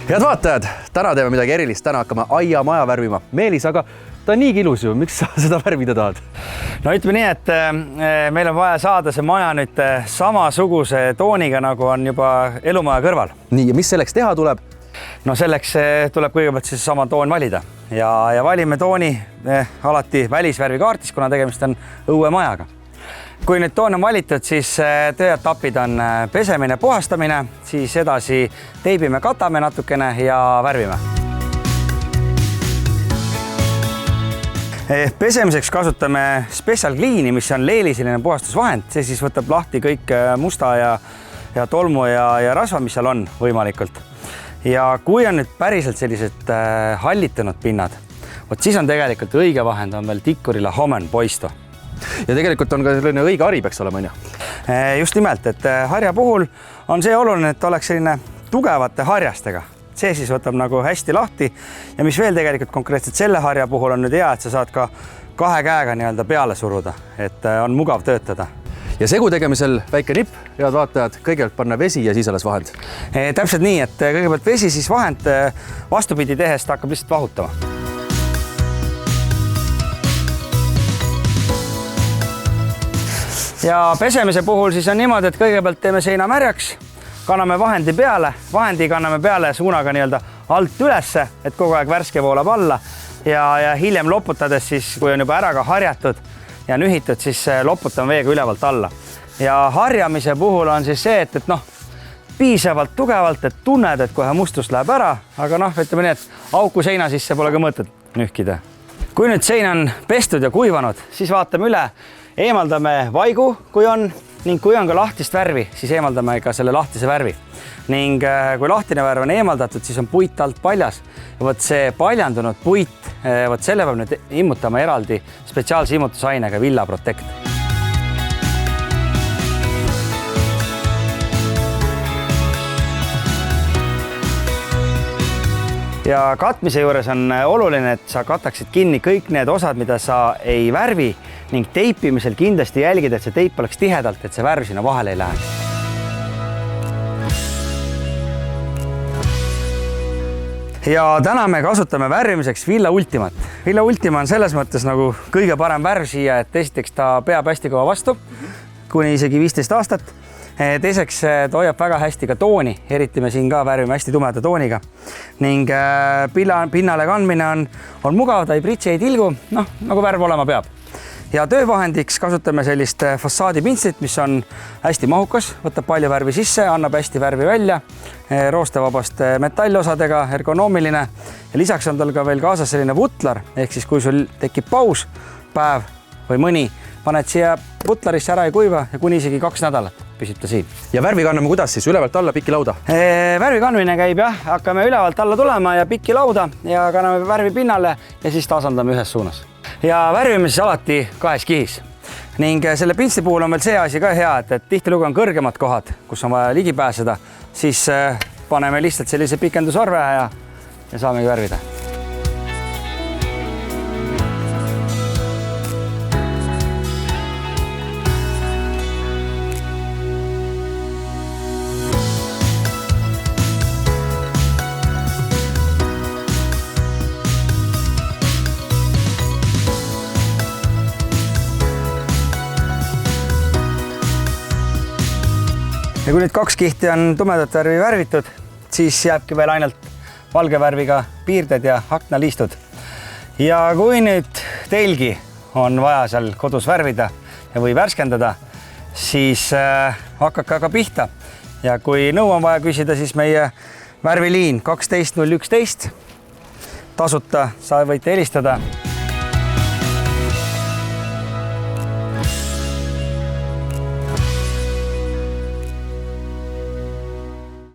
Head vaatajad, täna teeme midagi erilist, täna hakkame aiamaja värvima. Meelis, aga ta on niigi ilus ju, miks sa seda värvida tahad? No ütleme nii, et meil on vaja saada see maja nüüd samasuguse tooniga, nagu on juba elumaja kõrval. Nii, ja mis selleks teha tuleb? No selleks tuleb kõigepealt siis sama toon valida ja valime tooni alati välisvärvikaartis, kuna tegemist on õuemajaga. Kui nüüd toon on valitud, siis tööetapid on pesemine, puhastamine, siis edasi teibime, katame natukene ja värvime. Pesemiseks kasutame Special Cleani, mis on leelisiline puhastusvahend. See siis võtab lahti kõik musta ja tolmu ja rasva, mis seal on võimalikult. Ja kui on nüüd päriselt sellised hallitunud pinnad, siis on tegelikult õige vahend on veel Tikkurila Homen Poisto. Ja tegelikult on ka selline õige hari peaks olema, on ju? Just nimelt, et harja puhul on see oluline, et oleks selline tugevate harjastega. See siis võtab nagu hästi lahti ja mis veel tegelikult konkreetselt selle harja puhul on nüüd hea, et sa saad ka kahe käega nii-öelda peale suruda, et on mugav töötada. Ja segu tegemisel väike nipp, head vaatajad, kõigepealt panna vesi ja siis alles vahend. Täpselt nii, et kõigepealt vesi, siis vahend vastupidi tehes ta hakkab lihtsalt vahutama. Ja pesemise puhul siis on niimoodi, et kõigepealt teeme seina märjaks, kanname vahendi peale, vahendi kanname peale suunaga nii-öelda alt ülesse, et kogu aeg värske voolab alla ja hiljem loputades siis, kui on juba ära ka harjatud ja nühitud, siis loputame veega ülevalt alla. Ja harjamise puhul on siis see, et piisavalt tugevalt, et tunned, et kohe mustus läheb ära, aga ütleme nii, et auku seina sisse pole ka mõtet nühkida. Kui nüüd sein on pestud ja kuivanud, siis vaatame üle, eemaldame vaigu, kui on, ning kui on ka lahtist värvi, siis eemaldame ka selle lahtise värvi. Ning kui lahtine värv on eemaldatud, siis on puit alt paljas. Ja võt see paljandunud puit, võt selle peab nüüd immutama eraldi spetsiaalse immutusainega Villa Protect. Ja katmise juures on oluline, et sa kataksid kinni kõik need osad, mida sa ei värvi ning teipimisel kindlasti jälgid, et see teip oleks tihedalt, et see värv sinna vahele ei lähe. Ja täna me kasutame värvimiseks Villa Ultimat. Villa Ultima on selles mõttes nagu kõige parem värv siia, et esiteks ta peab hästi kõva vastu, kuni isegi 15 aastat. Teiseks ta hoiab väga hästi ka tooni, eriti me siin ka värvime hästi tumeda tooniga. Ning pinnale kandmine on mugav, ta ei pritsi, ei tilgu, nagu värv olema peab. Ja töövahendiks kasutame sellist fassaadipintslit, mis on hästi mahukas, võtab palju värvi sisse, annab hästi värvi välja, roostevabast metallosadega, ergonoomiline. Ja lisaks on tal ka veel kaasas selline vutlar, ehk siis kui sul tekib paus, päev või mõni, paned siia vutlarisse ära ja kuiva ja kuni isegi 2 nädalat püsib ta siin. Ja värvi kanname kuidas siis? Ülevalt alla piki lauda? Värvi kandmine käib jah, hakkame ülevalt alla tulema ja piki lauda ja kanname värvi pinnale ja siis tasandame ühes suunas. Ja värvime siis alati 2 kihis. Ning selle pintsli puhul on veel see asi ka hea, et tihtilugu on kõrgemad kohad, kus on vaja ligi pääseda, siis paneme lihtsalt sellise pikendusarve ja saamegi värvida. Ja kui nüüd 2 kihti on tumedat värvi värvitud, siis jääbki veel ainult valge värviga piirded ja aknaliistud. Ja kui nüüd teilgi on vaja seal kodus värvida ja või värskendada, siis hakake aga pihta. Ja kui nõu on vaja küsida, siis meie värviliin 12 011 tasuta, sa võite helistada